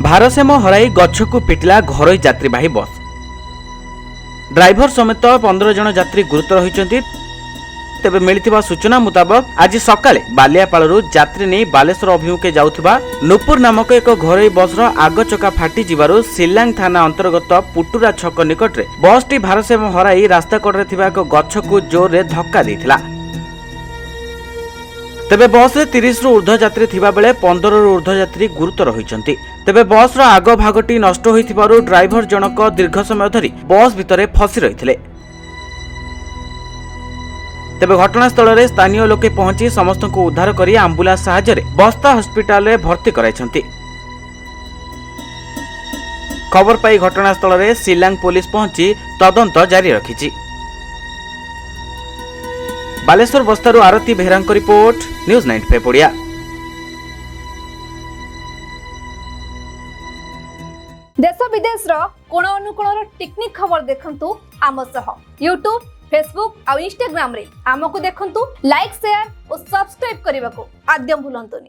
ଭାରସାମ୍ୟ ହରାଇ ଗଛକୁ ପିଟିଲା ଘରୋଇ ଯାତ୍ରୀବାହୀ ବସ୍। ଡ୍ରାଇଭର ସମେତ 15 ଜଣ ଯାତ୍ରୀ ଗୁରୁତର ହୋଇଛନ୍ତି। ତେବେ ମିଳିଥିବା ସୂଚନା ମୁତାବକ ଆଜି ସକାଳେ ବାଲିଆପାଳରୁ ଯାତ୍ରୀ ନେଇ ବାଲେଶ୍ୱର ଅଭିମୁଖେ ଯାଉଥିବା ନୁପୁର ନାମକ ଏକ ଘରୋଇ ବସ୍ର ଆଗ ଚକା ଫାଟି ଯିବାରୁ ସିଲାଙ୍ଗ ଥାନା ଅନ୍ତର୍ଗତ ପୁଟୁରା ଛକ ନିକଟରେ ବସ୍ଟି ଭାରସାମ୍ୟ ହରାଇ ରାସ୍ତା କଡ଼ରେ ଥିବା ଏକ ଗଛକୁ ଜୋରରେ ଧକ୍କା ଦେଇଥିଲା। ତେବେ ବସ୍ରେ 30ରୁ ଊର୍ଦ୍ଧ୍ୱ ଯାତ୍ରୀ ଥିବା ବେଳେ 15ରୁ ଊର୍ଦ୍ଧ୍ୱ ଯାତ୍ରୀ ଗୁରୁତର ହୋଇଛନ୍ତି। ତେବେ ବସ୍ର ଆଗ ଭାଗଟି ନଷ୍ଟ ହୋଇଥିବାରୁ ଡ୍ରାଇଭର ଜଣକ ଦୀର୍ଘ ସମୟ ଧରି ବସ୍ ଭିତରେ ଫସି ରହିଥିଲେ। ତେବେ ଘଟଣାସ୍ଥଳରେ ସ୍ଥାନୀୟ ଲୋକେ ପହଞ୍ଚି ସମସ୍ତଙ୍କୁ ଉଦ୍ଧାର କରି ଆମ୍ବୁଲାନ୍ସ ସାହାଯ୍ୟରେ ବସ୍ତା ହସ୍ପିଟାଲରେ ଭର୍ତ୍ତି କରାଇଛନ୍ତି। ଖବର ପାଇ ଘଟଣାସ୍ଥଳରେ ସିଲାଙ୍ଗ ପୁଲିସ ପହଞ୍ଚି ତଦନ୍ତ ଜାରି ରଖିଛି। ବାଲେଶ୍ୱର ବସ୍ତାରୁ ଆରତୀ ବେହେରାଙ୍କ ରିପୋର୍ଟ, ନ୍ୟୁଜ୍ 95 ଓଡ଼ିଆ। देश विदेश कोण अनुकोण टेक्निक खबर देखंतु आम सह यूट्यूब, फेसबुक और इंस्टाग्राम रे आमको देखंतु, लाइक, शेयर और सब्सक्राइब करने को आद्यम भूलंतुनी।